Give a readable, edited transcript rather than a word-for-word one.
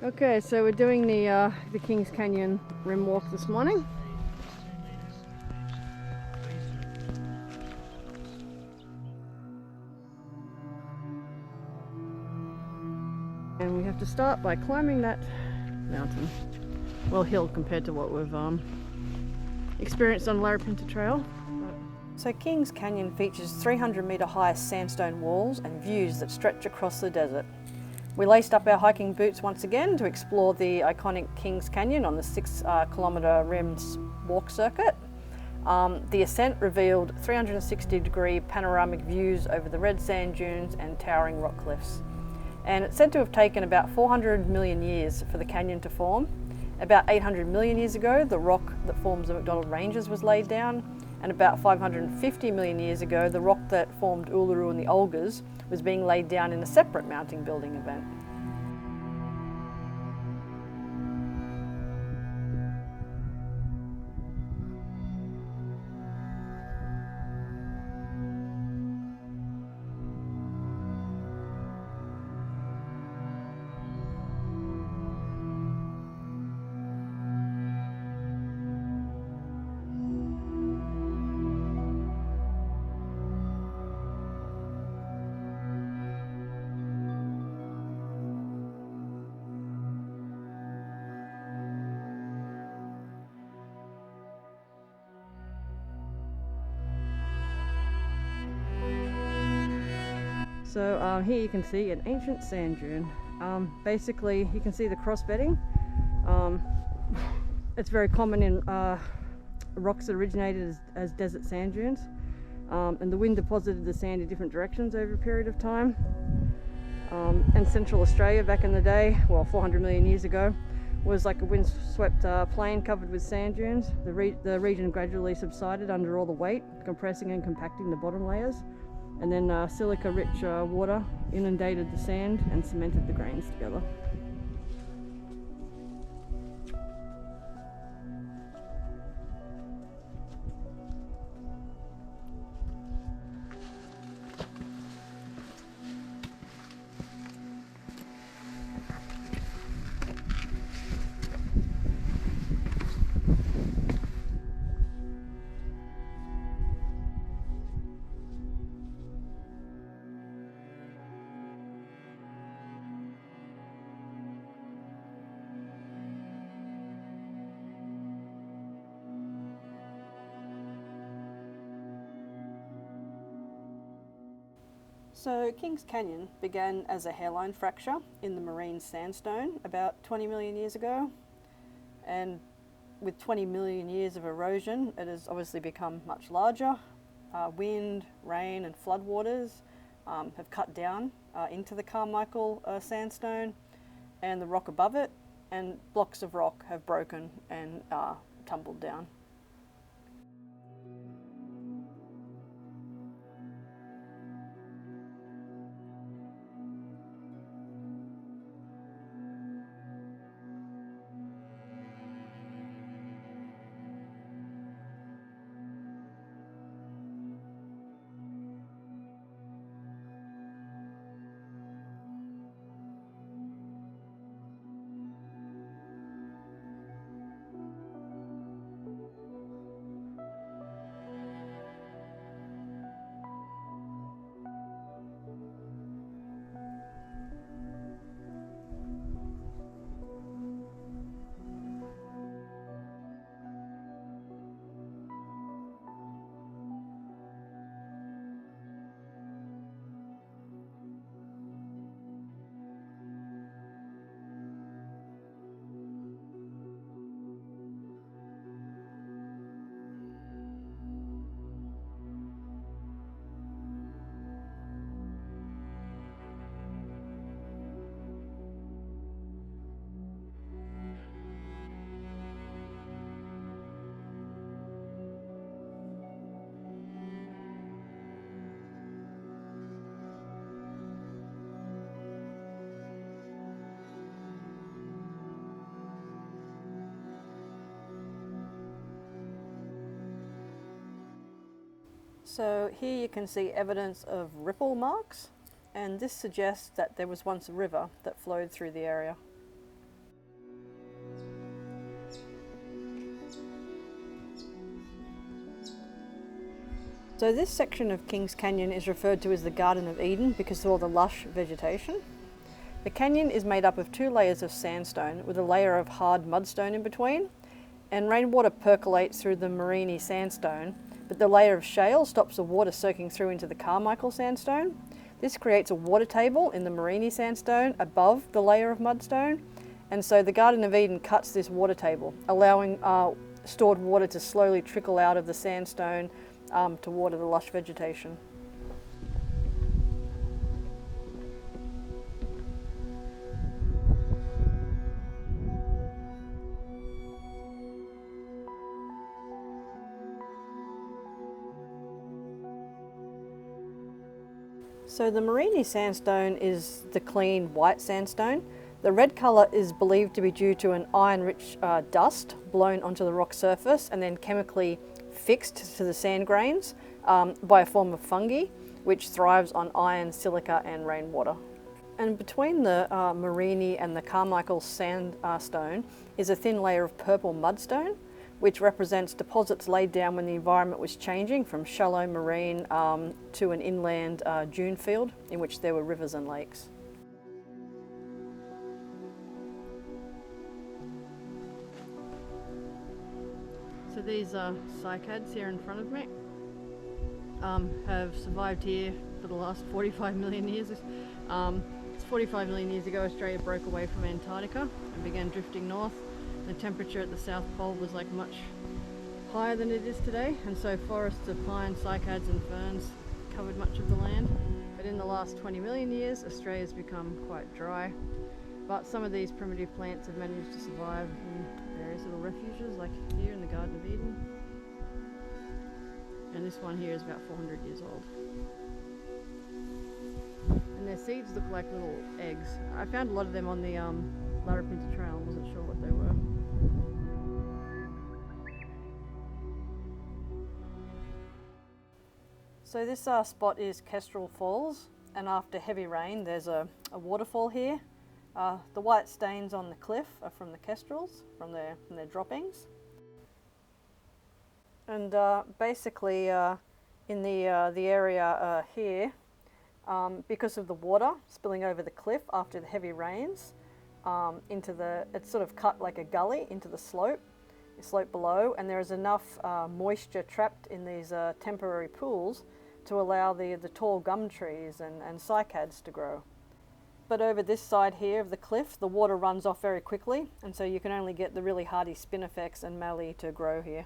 Okay, so we're doing the Kings Canyon rim walk this morning. And we have to start by climbing that mountain. Well, hill compared to what we've experienced on Larapinta Trail. So Kings Canyon features 300-metre high sandstone walls and views that stretch across the desert. We laced up our hiking boots once again to explore the iconic Kings Canyon on the 6-kilometre rim walk circuit. The ascent revealed 360-degree panoramic views over the red sand dunes and towering rock cliffs. And it's said to have taken about 400 million years for the canyon to form. About 800 million years ago, the rock that forms the McDonald Ranges was laid down, and about 550 million years ago, the rock that formed Uluru and the Olgas was being laid down in a separate mountain building event. So here you can see an ancient sand dune. Basically, you can see the cross bedding. It's very common in rocks that originated as desert sand dunes. And the wind deposited the sand in different directions over a period of time. And Central Australia back in the day, well, 400 million years ago, was like a windswept plain covered with sand dunes. The region gradually subsided under all the weight, compressing and compacting the bottom layers. And then silica-rich water inundated the sand and cemented the grains together. So Kings Canyon began as a hairline fracture in the marine sandstone about 20 million years ago, and with 20 million years of erosion it has obviously become much larger. Wind, rain and floodwaters have cut down into the Carmichael sandstone and the rock above it, and blocks of rock have broken and tumbled down. So here you can see evidence of ripple marks, and this suggests that there was once a river that flowed through the area. So this section of Kings Canyon is referred to as the Garden of Eden because of all the lush vegetation. The canyon is made up of 2 layers of sandstone with a layer of hard mudstone in between, and rainwater percolates through the Morini sandstone, but the layer of shale stops the water soaking through into the Carmichael sandstone. This creates a water table in the Morini sandstone above the layer of mudstone, and so the Garden of Eden cuts this water table, allowing stored water to slowly trickle out of the sandstone to water the lush vegetation. So the Morini sandstone is the clean white sandstone. The red colour is believed to be due to an iron-rich dust blown onto the rock surface and then chemically fixed to the sand grains by a form of fungi, which thrives on iron, silica and rainwater. And between the Morini and the Carmichael sandstone is a thin layer of purple mudstone, which represents deposits laid down when the environment was changing from shallow marine to an inland dune field in which there were rivers and lakes. So these cycads here in front of me have survived here for the last 45 million years. It's 45 million years ago Australia broke away from Antarctica and began drifting north. The temperature at the South Pole was like much higher than it is today, and so forests of pine, cycads and ferns covered much of the land. But in the last 20 million years, Australia's become quite dry. But some of these primitive plants have managed to survive in various little refuges, like here in the Garden of Eden. And this one here is about 400 years old. And their seeds look like little eggs. I found a lot of them on the Larapinta Trail and wasn't sure what they were. So this spot is Kestrel Falls, and after heavy rain there's a waterfall here. The white stains on the cliff are from the kestrels, from their droppings. And basically in the area here, because of the water spilling over the cliff after the heavy rains, it's sort of cut like a gully into the slope below, and there is enough moisture trapped in these temporary pools to allow the tall gum trees and cycads to grow. But over this side here of the cliff, the water runs off very quickly, and so you can only get the really hardy spinifex and mallee to grow here.